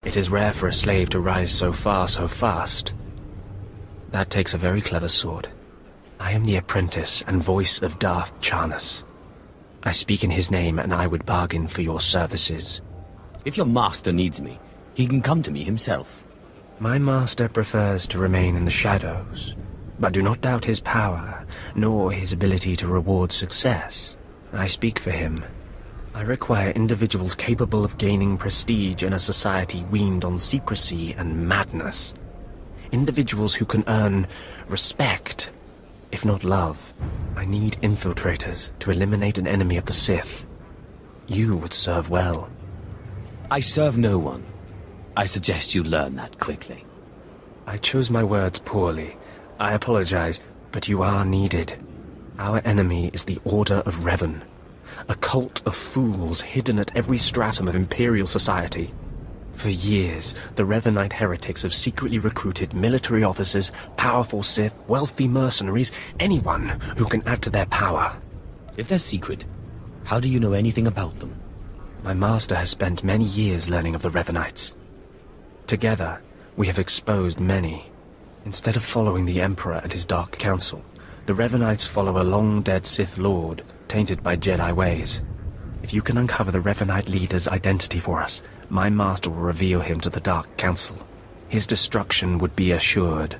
It is rare for a slave to rise so far so fast. That takes a very clever sword. I am the apprentice and voice of Darth Charnas. I speak in his name, and I would bargain for your services. If your master needs me, he can come to me himself. My master prefers to remain in the shadows, but do not doubt his power, nor his ability to reward success. I speak for him. I require individuals capable of gaining prestige in a society weaned on secrecy and madness. Individuals who can earn respect, if not love. I need infiltrators to eliminate an enemy of the Sith. You would serve well. I serve no one. I suggest you learn that quickly. I chose my words poorly. I apologize, but you are needed. Our enemy is the Order of Revan, a cult of fools hidden at every stratum of Imperial society. For years, the Revanite heretics have secretly recruited military officers, powerful Sith, wealthy mercenaries, anyone who can add to their power. If they're secret, how do you know anything about them? My master has spent many years learning of the Revanites. Together, we have exposed many. Instead of following the Emperor and his Dark Council, the Revanites follow a long-dead Sith Lord, tainted by Jedi ways. If you can uncover the Revanite leader's identity for us, my master will reveal him to the Dark Council. His destruction would be assured.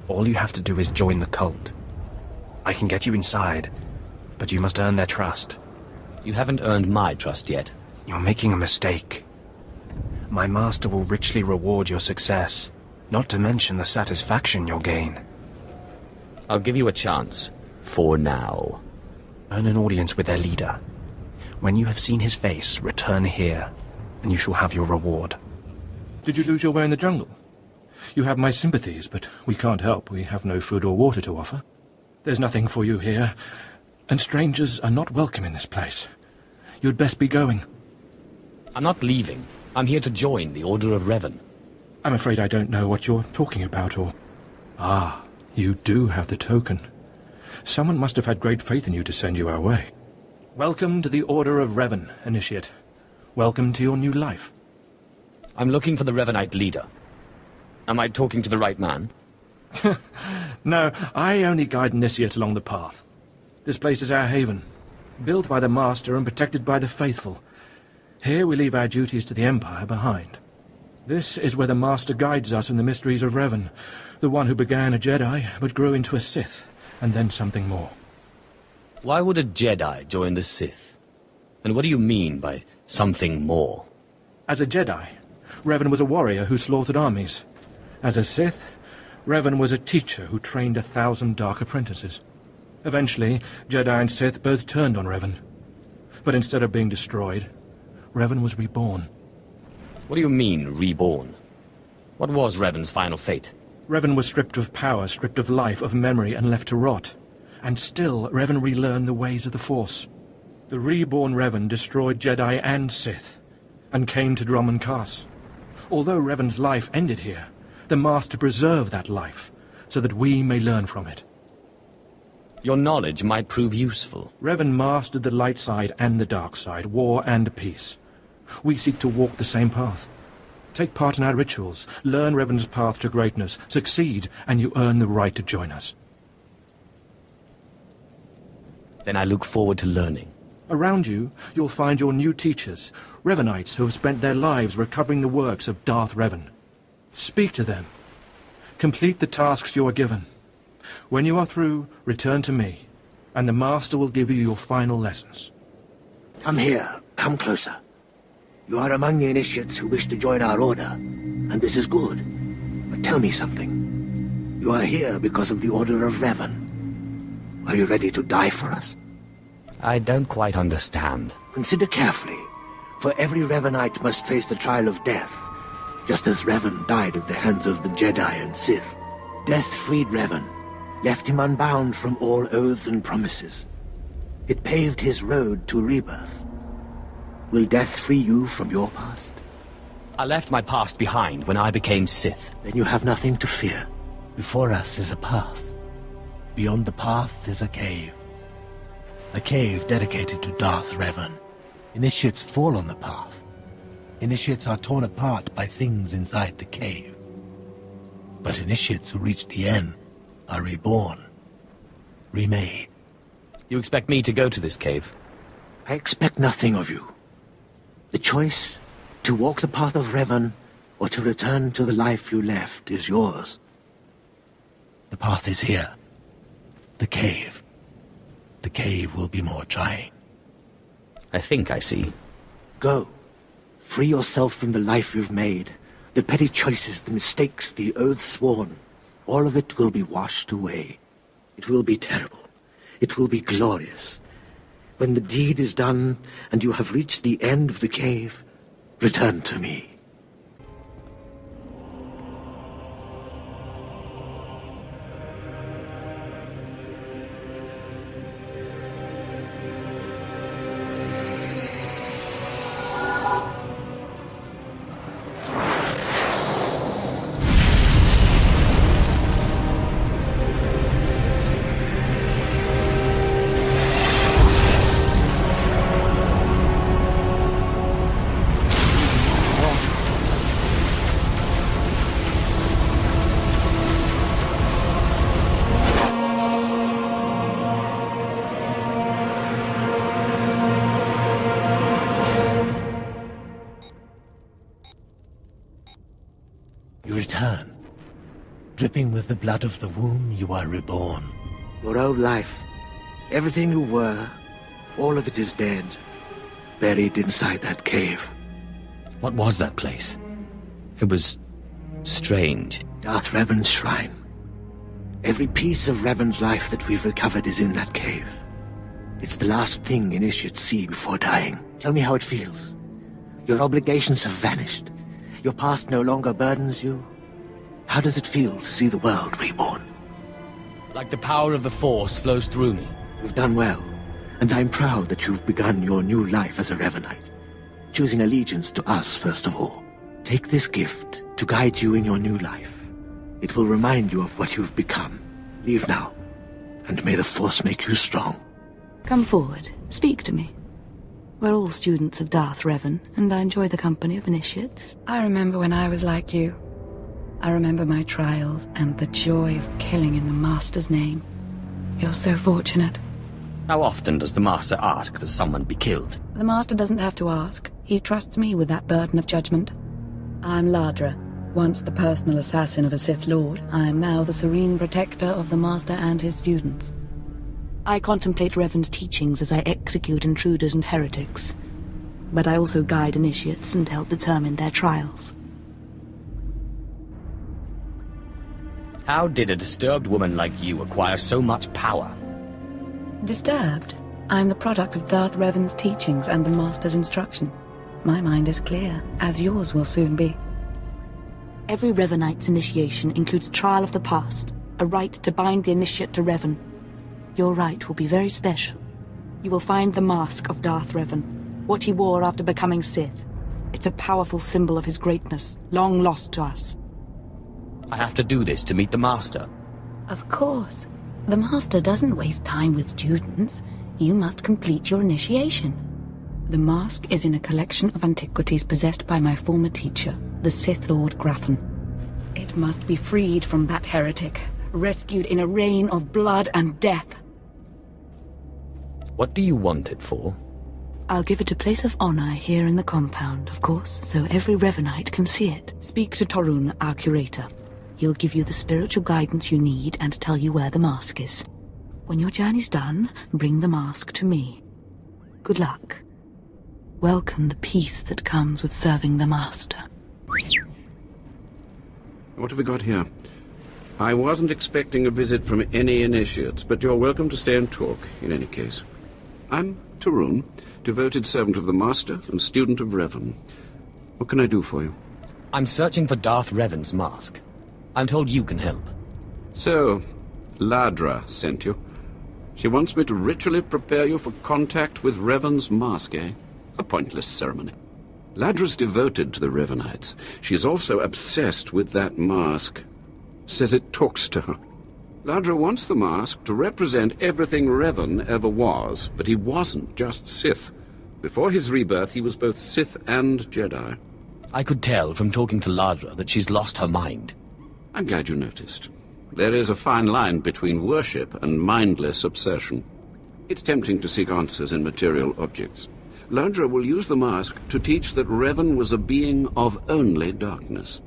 All you have to do is join the cult. I can get you inside, but you must earn their trust. You haven't earned my trust yet. You're making a mistake. My master will richly reward your success, not to mention the satisfaction you'll gain. I'll give you a chance. For now. Earn an audience with their leader. When you have seen his face, return here, and you shall have your reward. Did you lose your way in the jungle? You have my sympathies, but we can't help. We have no food or water to offer. There's nothing for you here, and strangers are not welcome in this place. You'd best be going. I'm not leaving. I'm here to join the Order of Revan. I'm afraid I don't know what you're talking about, or... Ah, you do have the token. Someone must have had great faith in you to send you our way. Welcome to the Order of Revan, Initiate. Welcome to your new life. I'm looking for the Revanite leader. Am I talking to the right man? No, I only guide Initiate along the path. This place is our haven, built by the Master and protected by the faithful. Here we leave our duties to the Empire behind. This is where the Master guides us in the mysteries of Revan, the one who began a Jedi but grew into a Sith, and then something more. Why would a Jedi join the Sith? And what do you mean by something more? As a Jedi, Revan was a warrior who slaughtered armies. As a Sith, Revan was a teacher who trained 1,000 dark apprentices. Eventually, Jedi and Sith both turned on Revan. But instead of being destroyed, Revan was reborn. What do you mean, reborn? What was Revan's final fate? Revan was stripped of power, stripped of life, of memory, and left to rot. And still, Revan relearned the ways of the Force. The reborn Revan destroyed Jedi and Sith, and came to Dromund Kaas. Although Revan's life ended here, the Master preserved that life, so that we may learn from it. Your knowledge might prove useful. Revan mastered the light side and the dark side, war and peace. We seek to walk the same path. Take part in our rituals, learn Revan's path to greatness, succeed, and you earn the right to join us. Then I look forward to learning. Around you, you'll find your new teachers, Revanites who have spent their lives recovering the works of Darth Revan. Speak to them. Complete the tasks you are given. When you are through, return to me, and the Master will give you your final lessons. Come here. Come closer. You are among the initiates who wish to join our order, and this is good. But tell me something. You are here because of the Order of Revan. Are you ready to die for us? I don't quite understand. Consider carefully, for every Revanite must face the trial of death, just as Revan died at the hands of the Jedi and Sith. Death freed Revan, left him unbound from all oaths and promises. It paved his road to rebirth. Will death free you from your past? I left my past behind when I became Sith. Then you have nothing to fear. Before us is a path. Beyond the path is a cave. A cave dedicated to Darth Revan. Initiates fall on the path. Initiates are torn apart by things inside the cave. But initiates who reach the end are reborn, remade. You expect me to go to this cave? I expect nothing of you. The choice to walk the path of Revan or to return to the life you left is yours. The path is here. The cave. The cave will be more trying. I think I see. Go. Free yourself from the life you've made. The petty choices, the mistakes, the oaths sworn. All of it will be washed away. It will be terrible. It will be glorious. When the deed is done and you have reached the end of the cave, return to me. You return. Dripping with the blood of the womb, you are reborn. Your old life, everything you were, all of it is dead. Buried inside that cave. What was that place? It was strange. Darth Revan's shrine. Every piece of Revan's life that we've recovered is in that cave. It's the last thing initiates see before dying. Tell me how it feels. Your obligations have vanished. Your past no longer burdens you. How does it feel to see the world reborn? Like the power of the Force flows through me. You've done well, and I'm proud that you've begun your new life as a Revanite, choosing allegiance to us first of all. Take this gift to guide you in your new life. It will remind you of what you've become. Leave now, and may the Force make you strong. Come forward. Speak to me. We're all students of Darth Revan, and I enjoy the company of initiates. I remember when I was like you. I remember my trials and the joy of killing in the Master's name. You're so fortunate. How often does the Master ask that someone be killed? The Master doesn't have to ask. He trusts me with that burden of judgment. I'm Ladra. Once the personal assassin of a Sith Lord, I am now the serene protector of the Master and his students. I contemplate Revan's teachings as I execute intruders and heretics, but I also guide initiates and help determine their trials. How did a disturbed woman like you acquire so much power? Disturbed? I'm the product of Darth Revan's teachings and the Master's instruction. My mind is clear, as yours will soon be. Every Revanite's initiation includes a trial of the past, a rite to bind the initiate to Revan. Your rite will be very special. You will find the mask of Darth Revan, what he wore after becoming Sith. It's a powerful symbol of his greatness, long lost to us. I have to do this to meet the Master. Of course. The Master doesn't waste time with students. You must complete your initiation. The mask is in a collection of antiquities possessed by my former teacher, the Sith Lord Grathan. It must be freed from that heretic, rescued in a rain of blood and death. What do you want it for? I'll give it a place of honor here in the compound, of course, so every Revanite can see it. Speak to Torun, our curator. He'll give you the spiritual guidance you need and tell you where the mask is. When your journey's done, bring the mask to me. Good luck. Welcome the peace that comes with serving the Master. What have we got here? I wasn't expecting a visit from any initiates, but you're welcome to stay and talk, in any case. I'm Torun, devoted servant of the Master and student of Revan. What can I do for you? I'm searching for Darth Revan's mask. I'm told you can help. So, Ladra sent you. She wants me to ritually prepare you for contact with Revan's mask, eh? A pointless ceremony. Ladra's devoted to the Revanites. She is also obsessed with that mask. Says it talks to her. Ladra wants the mask to represent everything Revan ever was, but he wasn't just Sith. Before his rebirth, he was both Sith and Jedi. I could tell from talking to Ladra that she's lost her mind. I'm glad you noticed. There is a fine line between worship and mindless obsession. It's tempting to seek answers in material objects. Ladra will use the mask to teach that Revan was a being of only darkness.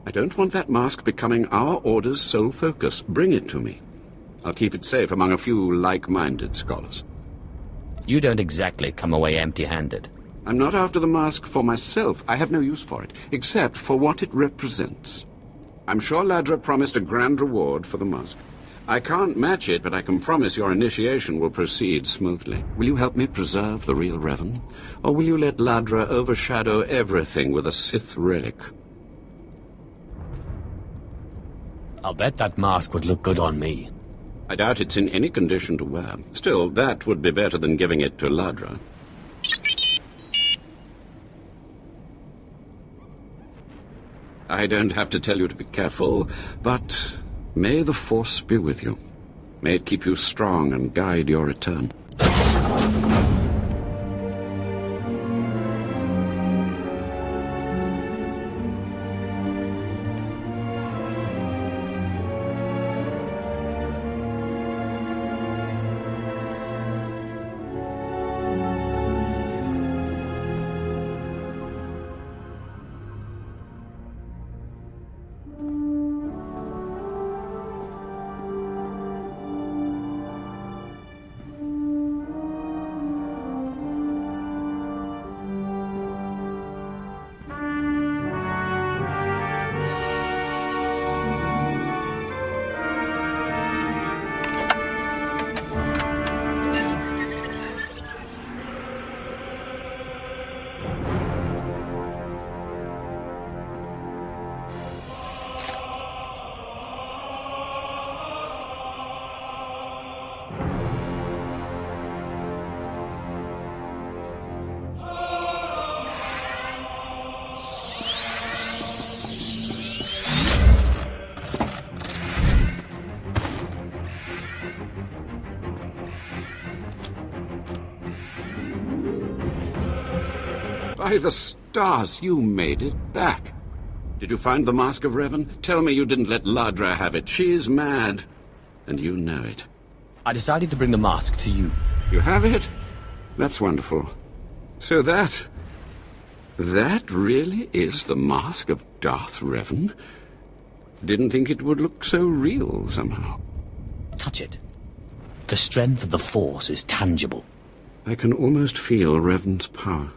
I don't want that mask becoming our Order's sole focus. Bring it to me. I'll keep it safe among a few like-minded scholars. You don't exactly come away empty-handed. I'm not after the mask for myself. I have no use for it, except for what it represents. I'm sure Ladra promised a grand reward for the mask. I can't match it, but I can promise your initiation will proceed smoothly. Will you help me preserve the real Revan? Or will you let Ladra overshadow everything with a Sith relic? I'll bet that mask would look good on me. I doubt it's in any condition to wear. Still, that would be better than giving it to Ladra. I don't have to tell you to be careful, but may the Force be with you. May it keep you strong and guide your return. By the stars, you made it back. Did you find the Mask of Revan? Tell me you didn't let Ladra have it. She's mad, and you know it. I decided to bring the mask to you. You have it? That's wonderful. So that really is the Mask of Darth Revan? Didn't think it would look so real, somehow. Touch it. The strength of the Force is tangible. I can almost feel Revan's power.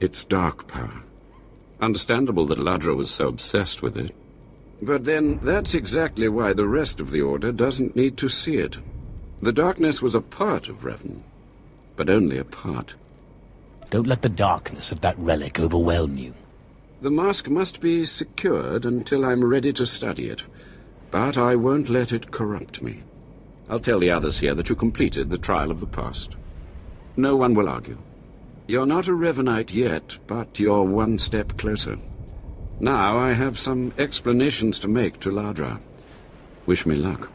It's dark power. Understandable that Ladra was so obsessed with it. But then, that's exactly why the rest of the Order doesn't need to see it. The darkness was a part of Revan, but only a part. Don't let the darkness of that relic overwhelm you. The mask must be secured until I'm ready to study it, but I won't let it corrupt me. I'll tell the others here that you completed the trial of the past. No one will argue. You're not a Revanite yet, but you're one step closer. Now I have some explanations to make to Ladra. Wish me luck.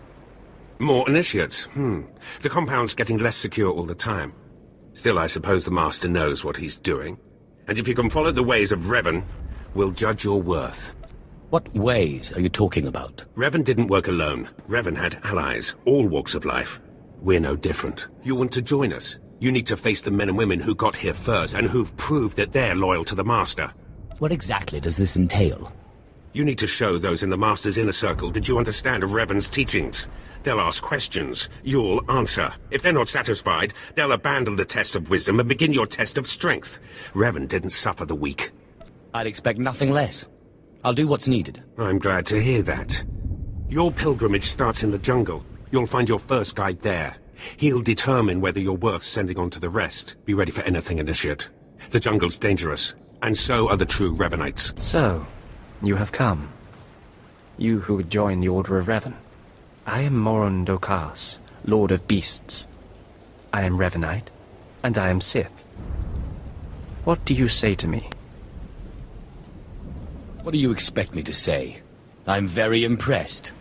More initiates. The compound's getting less secure all the time. Still, I suppose the Master knows what he's doing. And if you can follow the ways of Revan, we'll judge your worth. What ways are you talking about? Revan didn't work alone. Revan had allies, all walks of life. We're no different. You want to join us? You need to face the men and women who got here first and who've proved that they're loyal to the Master. What exactly does this entail? You need to show those in the Master's inner circle that you understand Revan's teachings. They'll ask questions. You'll answer. If they're not satisfied, they'll abandon the test of wisdom and begin your test of strength. Revan didn't suffer the weak. I'd expect nothing less. I'll do what's needed. I'm glad to hear that. Your pilgrimage starts in the jungle. You'll find your first guide there. He'll determine whether you're worth sending on to the rest. Be ready for anything, Initiate. The jungle's dangerous, and so are the true Revanites. So, you have come. You who would join the Order of Revan. I am Moron Dokas, Lord of Beasts. I am Revanite, and I am Sith. What do you say to me? What do you expect me to say? I'm very impressed.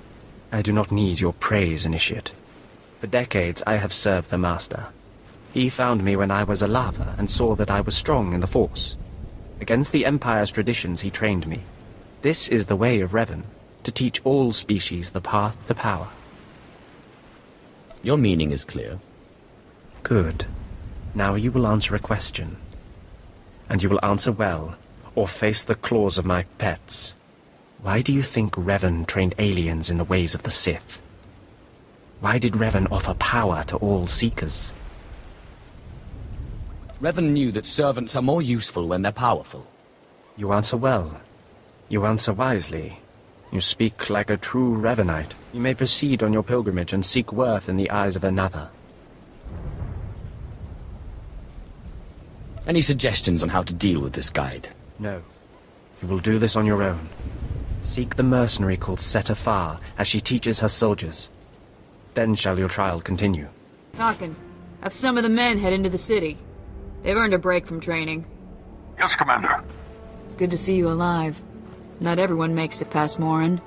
I do not need your praise, Initiate. For decades I have served the Master. He found me when I was a lava and saw that I was strong in the Force. Against the Empire's traditions he trained me. This is the way of Revan, to teach all species the path to power. Your meaning is clear. Good. Now you will answer a question. And you will answer well, or face the claws of my pets. Why do you think Revan trained aliens in the ways of the Sith? Why did Revan offer power to all Seekers? Revan knew that servants are more useful when they're powerful. You answer well. You answer wisely. You speak like a true Revanite. You may proceed on your pilgrimage and seek worth in the eyes of another. Any suggestions on how to deal with this guide? No. You will do this on your own. Seek the mercenary called Seta Far, as she teaches her soldiers. Then shall your trial continue. Talkin'. Have some of the men head into the city. They've earned a break from training. Yes, Commander. It's good to see you alive. Not everyone makes it past Morin.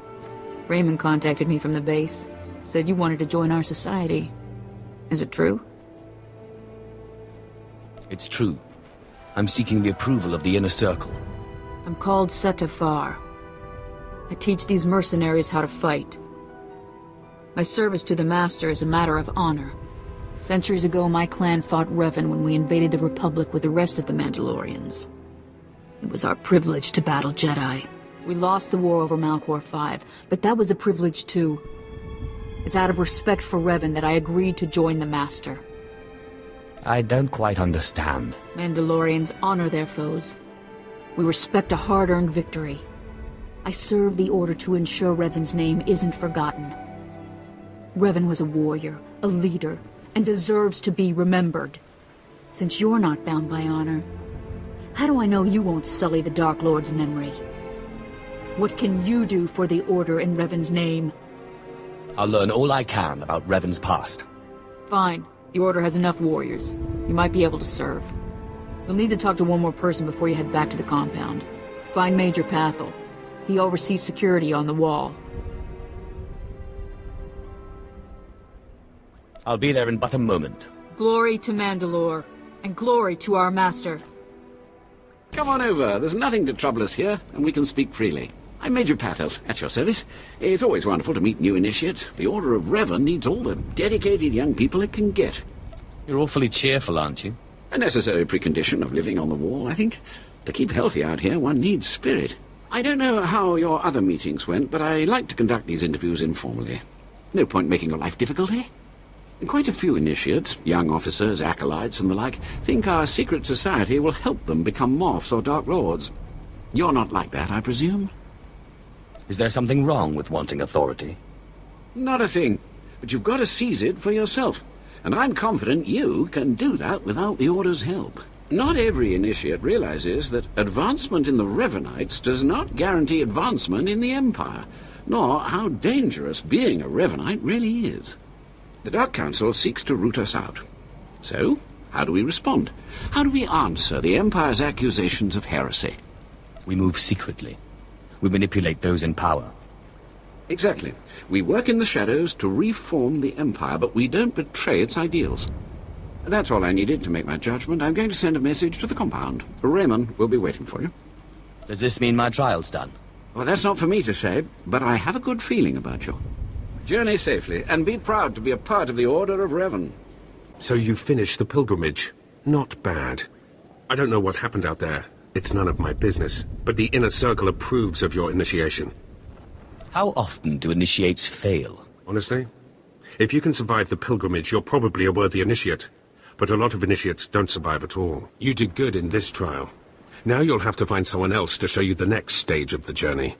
Raymond contacted me from the base. Said you wanted to join our society. Is it true? It's true. I'm seeking the approval of the Inner Circle. I'm called Seta Far. I teach these mercenaries how to fight. My service to the Master is a matter of honor. Centuries ago, my clan fought Revan when we invaded the Republic with the rest of the Mandalorians. It was our privilege to battle Jedi. We lost the war over Malchor 5, but that was a privilege too. It's out of respect for Revan that I agreed to join the Master. I don't quite understand. Mandalorians honor their foes. We respect a hard-earned victory. I serve the Order to ensure Revan's name isn't forgotten. Revan was a warrior, a leader, and deserves to be remembered. Since you're not bound by honor, how do I know you won't sully the Dark Lord's memory? What can you do for the Order in Revan's name? I'll learn all I can about Revan's past. Fine. The Order has enough warriors. You might be able to serve. You'll need to talk to one more person before you head back to the compound. Find Major Pathel. He oversees security on the wall. I'll be there in but a moment. Glory to Mandalore, and glory to our Master. Come on over. There's nothing to trouble us here, and we can speak freely. I'm Major Pathel, at your service. It's always wonderful to meet new initiates. The Order of Revan needs all the dedicated young people it can get. You're awfully cheerful, aren't you? A necessary precondition of living on the wall, I think. To keep healthy out here, one needs spirit. I don't know how your other meetings went, but I like to conduct these interviews informally. No point making your life difficult, eh? Quite a few initiates, young officers, acolytes, and the like, think our secret society will help them become Morphs or Dark Lords. You're not like that, I presume? Is there something wrong with wanting authority? Not a thing. But you've got to seize it for yourself. And I'm confident you can do that without the Order's help. Not every initiate realizes that advancement in the Revanites does not guarantee advancement in the Empire, nor how dangerous being a Revanite really is. The Dark Council seeks to root us out. So, how do we respond? How do we answer the Empire's accusations of heresy? We move secretly. We manipulate those in power. Exactly. We work in the shadows to reform the Empire, but we don't betray its ideals. That's all I needed to make my judgment. I'm going to send a message to the compound. Raymond will be waiting for you. Does this mean my trial's done? Well, that's not for me to say, but I have a good feeling about you. Journey safely, and be proud to be a part of the Order of Revan. So you finished the pilgrimage. Not bad. I don't know what happened out there. It's none of my business. But the Inner Circle approves of your initiation. How often do initiates fail? Honestly, if you can survive the pilgrimage, you're probably a worthy initiate. But a lot of initiates don't survive at all. You did good in this trial. Now you'll have to find someone else to show you the next stage of the journey.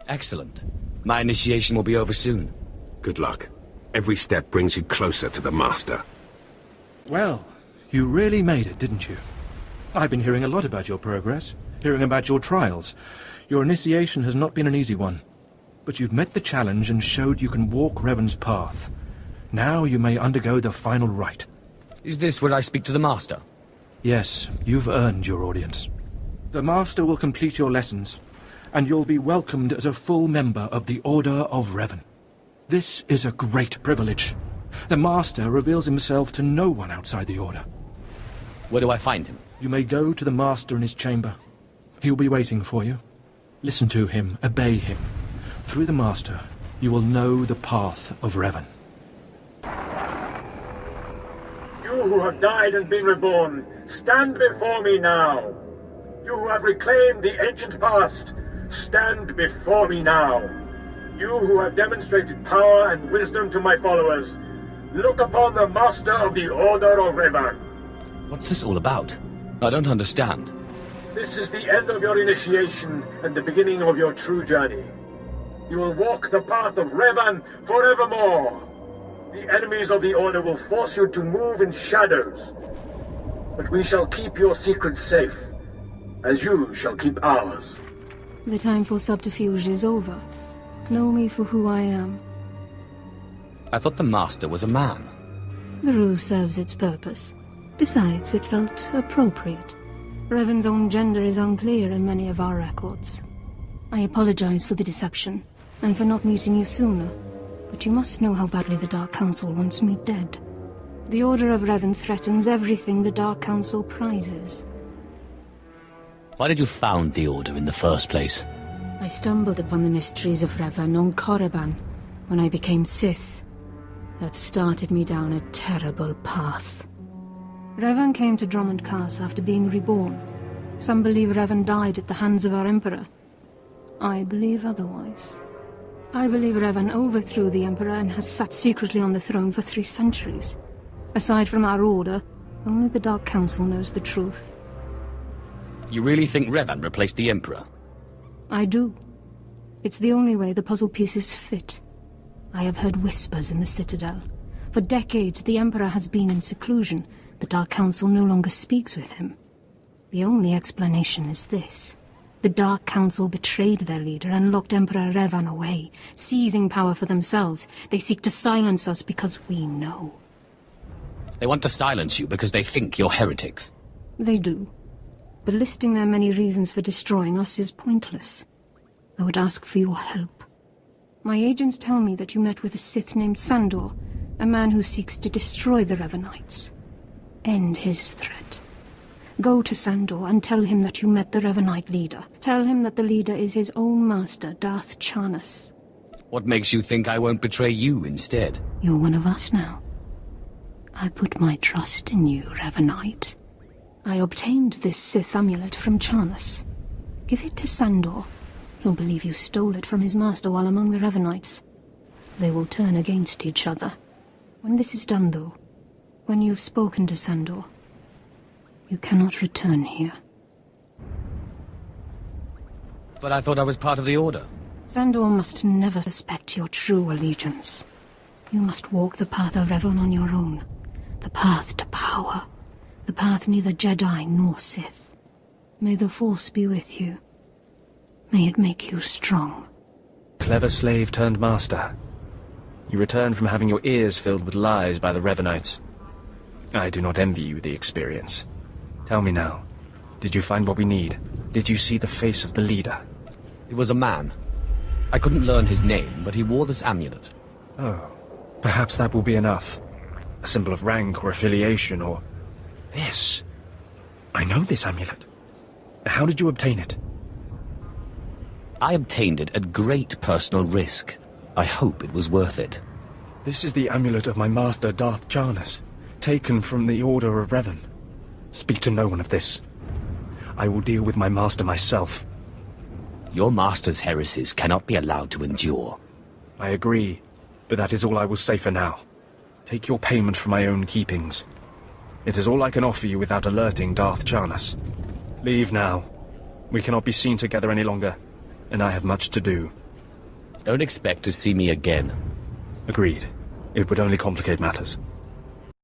Excellent. My initiation will be over soon. Good luck. Every step brings you closer to the Master. Well, you really made it, didn't you? I've been hearing a lot about your progress, hearing about your trials. Your initiation has not been an easy one. But you've met the challenge and showed you can walk Revan's path. Now you may undergo the final rite. Is this where I speak to the Master? Yes, you've earned your audience. The Master will complete your lessons, and you'll be welcomed as a full member of the Order of Revan. This is a great privilege. The Master reveals himself to no one outside the Order. Where do I find him? You may go to the Master in his chamber. He'll be waiting for you. Listen to him, obey him. Through the Master, you will know the path of Revan. You who have died and been reborn, stand before me now. You who have reclaimed the ancient past, stand before me now. You who have demonstrated power and wisdom to my followers, look upon the Master of the Order of Revan. What's this all about? I don't understand. This is the end of your initiation and the beginning of your true journey. You will walk the path of Revan forevermore. The enemies of the Order will force you to move in shadows. But we shall keep your secrets safe, as you shall keep ours. The time for subterfuge is over. Know me for who I am. I thought the Master was a man. The ruse serves its purpose. Besides, it felt appropriate. Revan's own gender is unclear in many of our records. I apologize for the deception, and for not meeting you sooner. But you must know how badly the Dark Council wants me dead. The Order of Revan threatens everything the Dark Council prizes. Why did you found the Order in the first place? I stumbled upon the mysteries of Revan on Korriban when I became Sith. That started me down a terrible path. Revan came to Drummond Castle after being reborn. Some believe Revan died at the hands of our Emperor. I believe otherwise. I believe Revan overthrew the Emperor and has sat secretly on the throne for 3 centuries. Aside from our Order, only the Dark Council knows the truth. You really think Revan replaced the Emperor? I do. It's the only way the puzzle pieces fit. I have heard whispers in the Citadel. For decades, the Emperor has been in seclusion. The Dark Council no longer speaks with him. The only explanation is this. The Dark Council betrayed their leader and locked Emperor Revan away, seizing power for themselves. They seek to silence us because we know. They want to silence you because they think you're heretics. They do. But listing their many reasons for destroying us is pointless. I would ask for your help. My agents tell me that you met with a Sith named Sandor, a man who seeks to destroy the Revanites. End his threat. Go to Sandor and tell him that you met the Revanite leader. Tell him that the leader is his own master, Darth Charnas. What makes you think I won't betray you instead? You're one of us now. I put my trust in you, Revanite. I obtained this Sith amulet from Charnas. Give it to Sandor. He'll believe you stole it from his master while among the Revanites. They will turn against each other. When this is done, though, when you've spoken to Sandor, you cannot return here. But I thought I was part of the Order. Sandor must never suspect your true allegiance. You must walk the path of Revan on your own. The path to power. The path neither Jedi nor Sith. May the Force be with you. May it make you strong. Clever slave turned master. You returned from having your ears filled with lies by the Revanites. I do not envy you the experience. Tell me now, did you find what we need? Did you see the face of the leader? He was a man. I couldn't learn his name, but he wore this amulet. Oh, perhaps that will be enough. A symbol of rank or affiliation or... This. I know this amulet. How did you obtain it? I obtained it at great personal risk. I hope it was worth it. This is the amulet of my master, Darth Charnas, taken from the Order of Revan. Speak to no one of this. I will deal with my master myself. Your master's heresies cannot be allowed to endure. I agree, but that is all I will say for now. Take your payment for my own keepings. It is all I can offer you without alerting Darth Charnas. Leave now. We cannot be seen together any longer, and I have much to do. Don't expect to see me again. Agreed. It would only complicate matters.